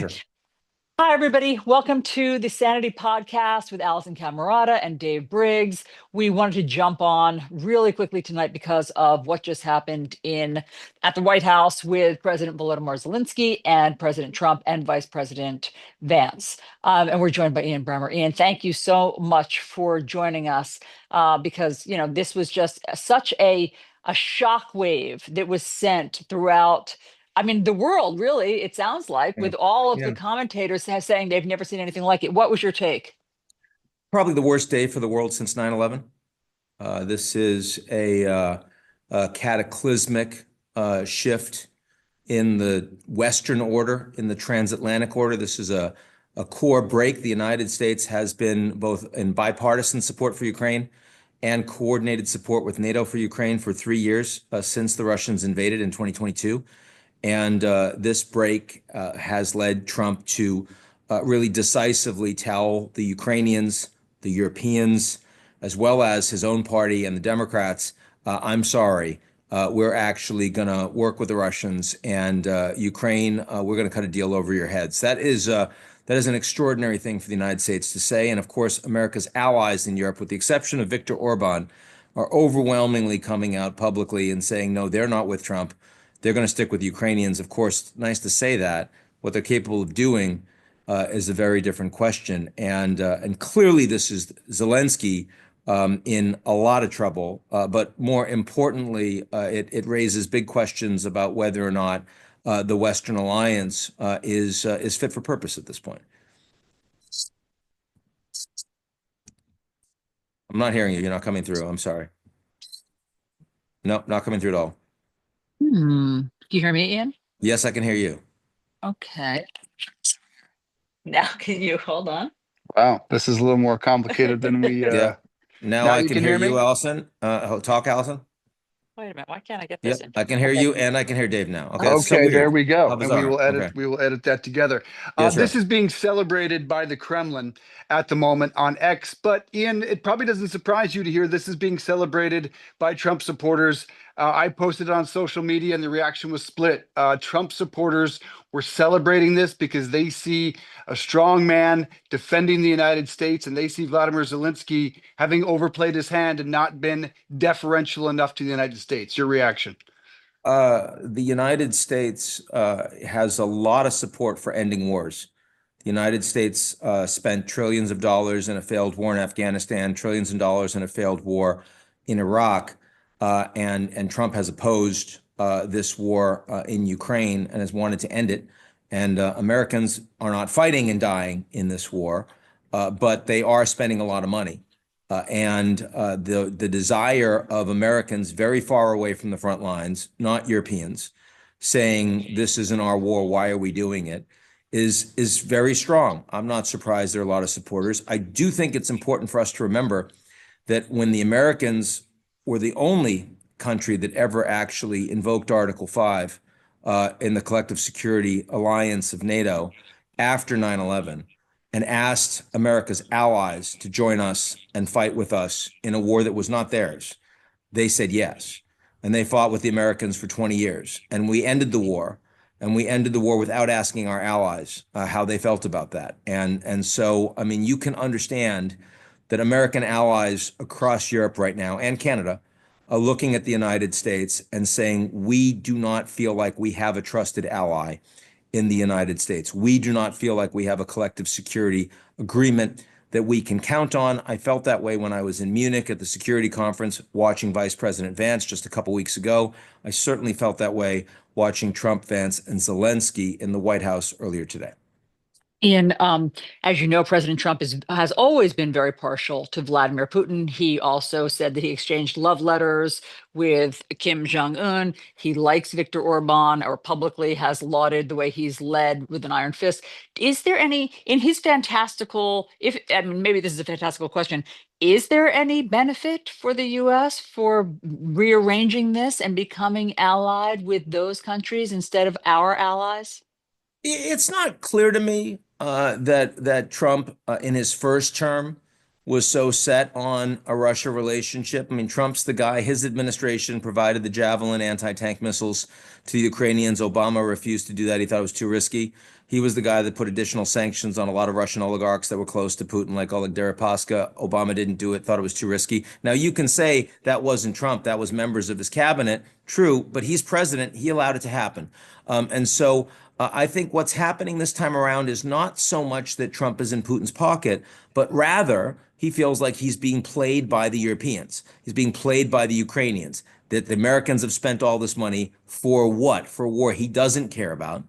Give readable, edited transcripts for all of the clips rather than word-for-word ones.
Sure. Hi, everybody. Welcome to the Sanity Podcast with Allison Camerata and Dave Briggs. We wanted to jump on really quickly tonight because of what just happened in at the White House with President Volodymyr Zelensky and President Trump and Vice President Vance. And we're joined by Ian Bremmer. Ian, thank you so much for joining us because this was just such a shockwave that was sent throughout. I mean, the world, really, it sounds like, Yeah. with all of the Yeah. commentators saying they've never seen anything like it. What was your take? Probably the worst day for the world since 9/11. This is a cataclysmic shift in the Western order, in the transatlantic order. This is a core break. The United States has been both in bipartisan support for Ukraine and coordinated support with NATO for Ukraine for 3 years since the Russians invaded in 2022. And this break has led Trump to really decisively tell the Ukrainians, the Europeans, as well as his own party and the Democrats, I'm sorry, we're actually going to work with the Russians and Ukraine, we're going to cut a deal over your heads. That is an extraordinary thing for the United States to say. And of course, America's allies in Europe, with the exception of Viktor Orban, are overwhelmingly coming out publicly and saying, no, they're not with Trump. They're going to stick with Ukrainians. Of course, nice to say that. What they're capable of doing is a very different question. And clearly, this is Zelensky in a lot of trouble. But more importantly, it raises big questions about whether or not the Western alliance is fit for purpose at this point. I'm not hearing you. You're not coming through. I'm sorry. No, not coming through at all. Can you hear me, Ian? Yes, I can hear you. Okay. Now, can you hold on? Wow, this is a little more complicated than we Yeah. Now now I you can can hear hear you, me? Allison. Talk, Allison. Wait a minute. Why can't I get this Yep, in? I can hear Okay. you and I can hear Dave now. Okay, that's so Okay, there weird. we How go. And we bizarre. will edit Okay. we will edit that together. Yes, This sir. is being celebrated by the Kremlin at the moment on X, but Ian, it probably doesn't surprise you to hear this is being celebrated by Trump supporters. I posted it on social media and the reaction was split. Trump supporters were celebrating this because they see a strong man defending the United States and they see Vladimir Zelensky having overplayed his hand and not been deferential enough to the United States. Your reaction? The United States has a lot of support for ending wars. The United States spent trillions of dollars in a failed war in Afghanistan, trillions of dollars in a failed war in Iraq, and Trump has opposed this war in Ukraine and has wanted to end it. And Americans are not fighting and dying in this war, but they are spending a lot of money. And the desire of Americans very far away from the front lines, not Europeans, saying this isn't our war, why are we doing it, is very strong. I'm not surprised there are a lot of supporters. I do think it's important for us to remember that when the Americans were the only country that ever actually invoked Article 5 in the Collective Security Alliance of NATO after 9/11 and asked America's allies to join us and fight with us in a war that was not theirs, they said yes. And they fought with the Americans for 20 years. And we ended the war. And we ended the war without asking our allies how they felt about that. And so, I mean, you can understand that American allies across Europe right now and Canada are looking at the United States and saying, we do not feel like we have a trusted ally in the United States. We do not feel like we have a collective security agreement that we can count on. I felt that way when I was in Munich at the security conference watching Vice President Vance just a couple weeks ago. I certainly felt that way watching Trump, Vance, and Zelensky in the White House earlier today. Ian, as you know, President Trump has always been very partial to Vladimir Putin. He also said that he exchanged love letters with Kim Jong-un. He likes Viktor Orban, or publicly has lauded the way he's led with an iron fist. Is there any, in his fantastical, if I mean, maybe this is a fantastical question, is there any benefit for the US for rearranging this and becoming allied with those countries instead of our allies? It's not clear to me that Trump in his first term was so set on a Russia relationship. I mean, Trump's the guy. His administration provided the Javelin anti-tank missiles to the Ukrainians. Obama refused to do that. He thought it was too risky. He was the guy that put additional sanctions on a lot of Russian oligarchs that were close to Putin, like Oleg Deripaska. Obama didn't do it, thought it was too risky. Now, you can say that wasn't Trump, that was members of his cabinet. True, but he's president. He allowed it to happen. I think what's happening this time around is not so much that Trump is in Putin's pocket, but rather he feels like he's being played by the Europeans. He's being played by the Ukrainians, that the Americans have spent all this money for what? For a war he doesn't care about.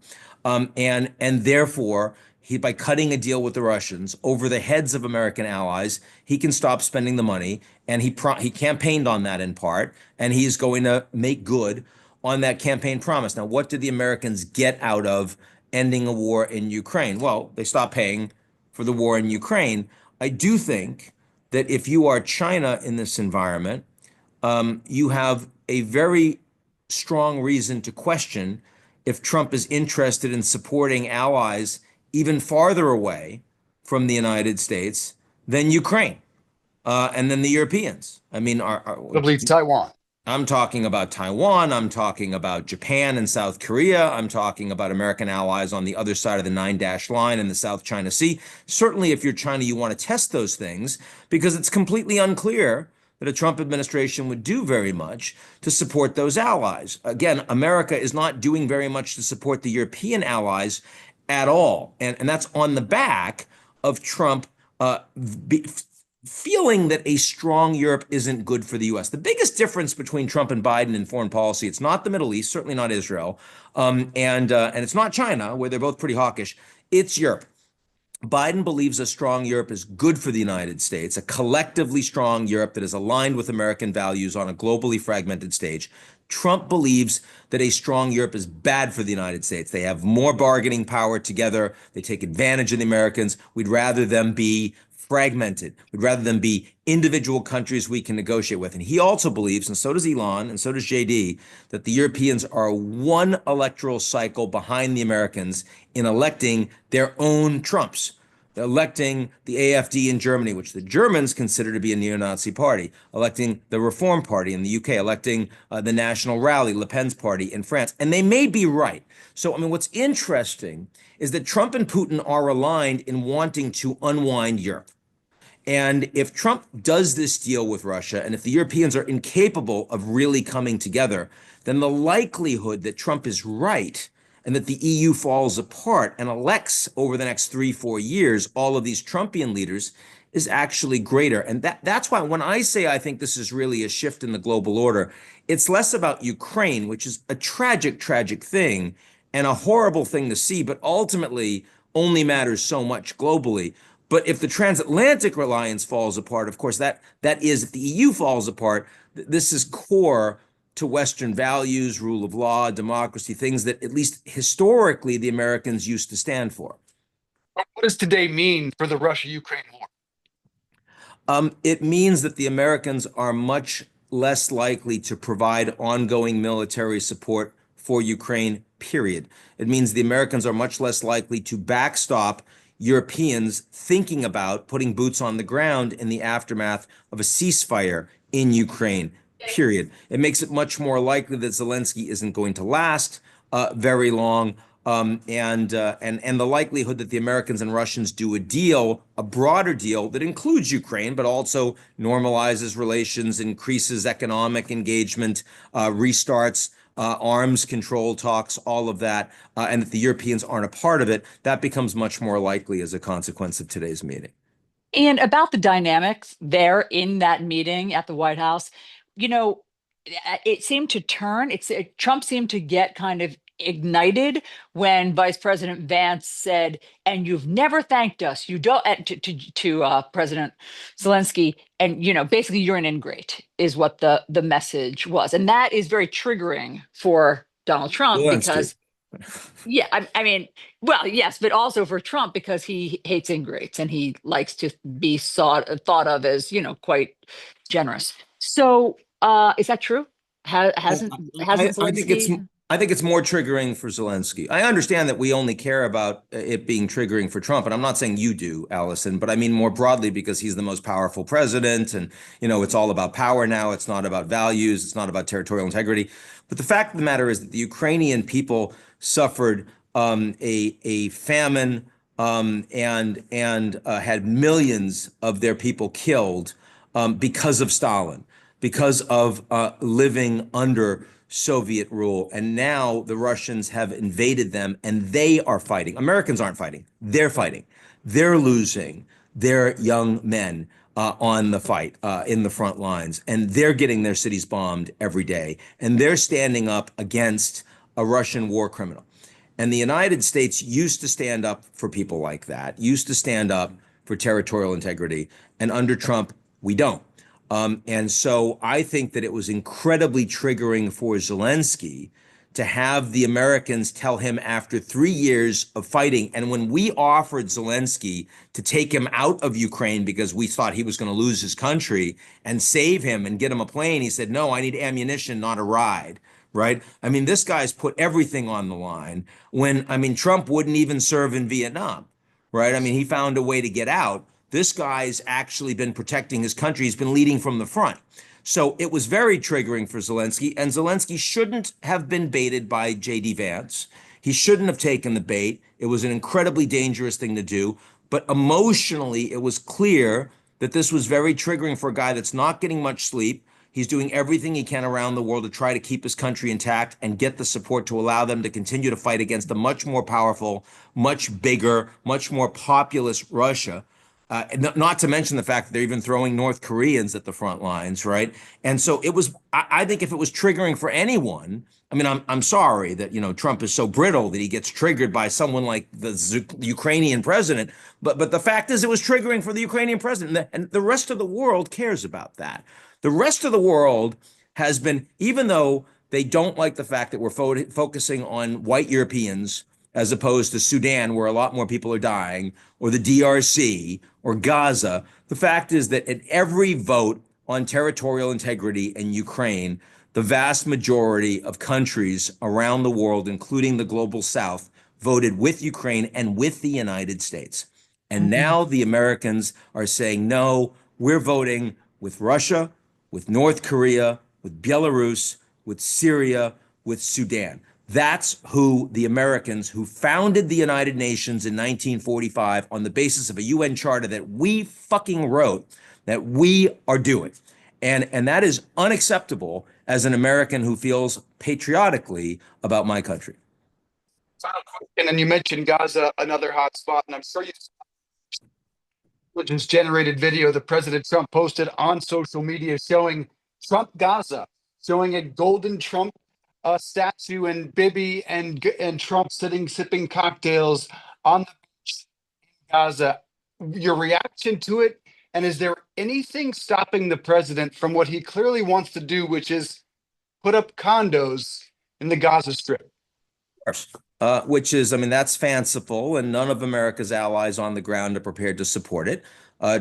And therefore, by cutting a deal with the Russians over the heads of American allies, he can stop spending the money. And he campaigned on that in part, and he's going to make good on that campaign promise. Now, what did the Americans get out of ending a war in Ukraine? Well, they stopped paying for the war in Ukraine. I do think that if you are China in this environment, you have a very strong reason to question if Trump is interested in supporting allies even farther away from the United States than Ukraine and then the Europeans. I mean, I believe Taiwan. I'm talking about Taiwan. I'm talking about Japan and South Korea. I'm talking about American allies on the other side of the 9-dash line in the South China Sea. Certainly, if you're China, you want to test those things because it's completely unclear that a Trump administration would do very much to support those allies. Again, America is not doing very much to support the European allies at all. And that's on the back of Trump feeling that a strong Europe isn't good for the U.S. The biggest difference between Trump and Biden in foreign policy, it's not the Middle East, certainly not Israel, and it's not China, where they're both pretty hawkish. It's Europe. Biden believes a strong Europe is good for the United States, a collectively strong Europe that is aligned with American values on a globally fragmented stage. Trump believes that a strong Europe is bad for the United States. They have more bargaining power together. They take advantage of the Americans. We'd rather them be fragmented. We'd rather them be individual countries we can negotiate with. And he also believes, and so does Elon, and so does JD, that the Europeans are one electoral cycle behind the Americans in electing their own Trumps. They're electing the AfD in Germany, which the Germans consider to be a neo-Nazi party, electing the Reform Party in the UK, electing the National Rally, Le Pen's party in France. And they may be right. So, I mean, what's interesting is that Trump and Putin are aligned in wanting to unwind Europe. And if Trump does this deal with Russia, and if the Europeans are incapable of really coming together, then the likelihood that Trump is right and that the EU falls apart and elects over the next 3-4 years all of these Trumpian leaders is actually greater. And that's why when I say I think this is really a shift in the global order, it's less about Ukraine, which is a tragic, tragic thing and a horrible thing to see, but ultimately only matters so much globally. But if the transatlantic alliance falls apart, of course, that is, if the EU falls apart, this is core to Western values, rule of law, democracy, things that at least historically the Americans used to stand for. What does today mean for the Russia-Ukraine war? It means that the Americans are much less likely to provide ongoing military support for Ukraine, period. It means the Americans are much less likely to backstop Europeans thinking about putting boots on the ground in the aftermath of a ceasefire in Ukraine, period. It makes it much more likely that Zelensky isn't going to last very long. And the likelihood that the Americans and Russians do a deal, a broader deal that includes Ukraine, but also normalizes relations, increases economic engagement, restarts arms control talks, all of that, and that the Europeans aren't a part of it, that becomes much more likely as a consequence of today's meeting. And about the dynamics there in that meeting at the White House, it seemed to turn. Trump seemed to get kind of ignited when Vice President Vance said, "And you've never thanked us. You don't," to President Zelensky, and basically you're an ingrate, is what the message was, and that is very triggering for Donald Trump because. Yeah, I mean, well, yes, but also for Trump because he hates ingrates and he likes to be thought of as, quite generous. So, is that true? Hasn't Zelensky? I think it's more triggering for Zelensky. I understand that we only care about it being triggering for Trump, and I'm not saying you do, Allison, but I mean more broadly because he's the most powerful president, and it's all about power now. It's not about values. It's not about territorial integrity. But the fact of the matter is that the Ukrainian people suffered a famine, and had millions of their people killed because of Stalin, because of living under Soviet rule. And now the Russians have invaded them and they are fighting. Americans aren't fighting. They're fighting. They're losing their young men on the fight in the front lines. And they're getting their cities bombed every day. And they're standing up against a Russian war criminal. And the United States used to stand up for people like that, used to stand up for territorial integrity. And under Trump, we don't. And so I think that it was incredibly triggering for Zelensky to have the Americans tell him after 3 years of fighting. And when we offered Zelensky to take him out of Ukraine because we thought he was going to lose his country and save him and get him a plane, he said, no, I need ammunition, not a ride. Right? I mean, this guy's put everything on the line when, I mean, Trump wouldn't even serve in Vietnam. Right? I mean, he found a way to get out. This guy's actually been protecting his country. He's been leading from the front. So it was very triggering for Zelensky, and Zelensky shouldn't have been baited by J.D. Vance. He shouldn't have taken the bait. It was an incredibly dangerous thing to do. But emotionally, it was clear that this was very triggering for a guy that's not getting much sleep. He's doing everything he can around the world to try to keep his country intact and get the support to allow them to continue to fight against a much more powerful, much bigger, much more populous Russia. Not to mention the fact that they're even throwing North Koreans at the front lines, right? And so it was, I think if it was triggering for anyone, I mean, I'm sorry that, Trump is so brittle that he gets triggered by someone like the Ukrainian president. But the fact is it was triggering for the Ukrainian president, and the rest of the world cares about that. The rest of the world has been, even though they don't like the fact that we're focusing on white Europeans as opposed to Sudan, where a lot more people are dying, or the DRC, or Gaza, the fact is that at every vote on territorial integrity in Ukraine, the vast majority of countries around the world, including the global South, voted with Ukraine and with the United States. And now the Americans are saying, no, we're voting with Russia, with North Korea, with Belarus, with Syria, with Sudan. That's who the Americans who founded the United Nations in 1945 on the basis of a UN charter that we fucking wrote, that we are doing. And that is unacceptable as an American who feels patriotically about my country. Final question, and you mentioned Gaza, another hot spot, and I'm sure you saw which has generated video that President Trump posted on social media showing Trump Gaza, showing a golden Trump statue and Bibi and Trump sipping cocktails on the beach in Gaza. Your reaction to it, and is there anything stopping the president from what he clearly wants to do, which is put up condos in the Gaza Strip? Of course. Which is, I mean, that's fanciful, and none of America's allies on the ground are prepared to support it.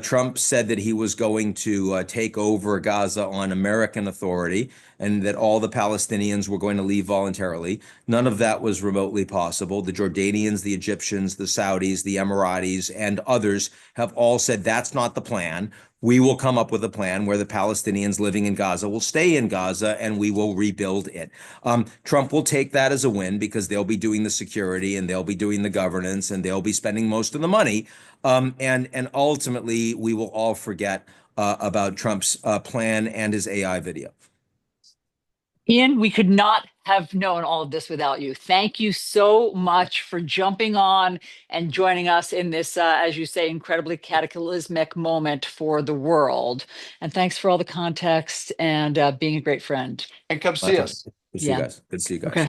Trump said that he was going to take over Gaza on American authority and that all the Palestinians were going to leave voluntarily. None of that was remotely possible. The Jordanians, the Egyptians, the Saudis, the Emiratis, and others have all said that's not the plan. We will come up with a plan where the Palestinians living in Gaza will stay in Gaza and we will rebuild it. Trump will take that as a win because they'll be doing the security and they'll be doing the governance and they'll be spending most of the money. And ultimately, we will all forget about Trump's plan and his AI video. Ian, we could not have known all of this without you. Thank you so much for jumping on and joining us in this, as you say, incredibly cataclysmic moment for the world. And thanks for all the context and being a great friend. And come see us. Good to see you guys. Good to see you guys. Okay.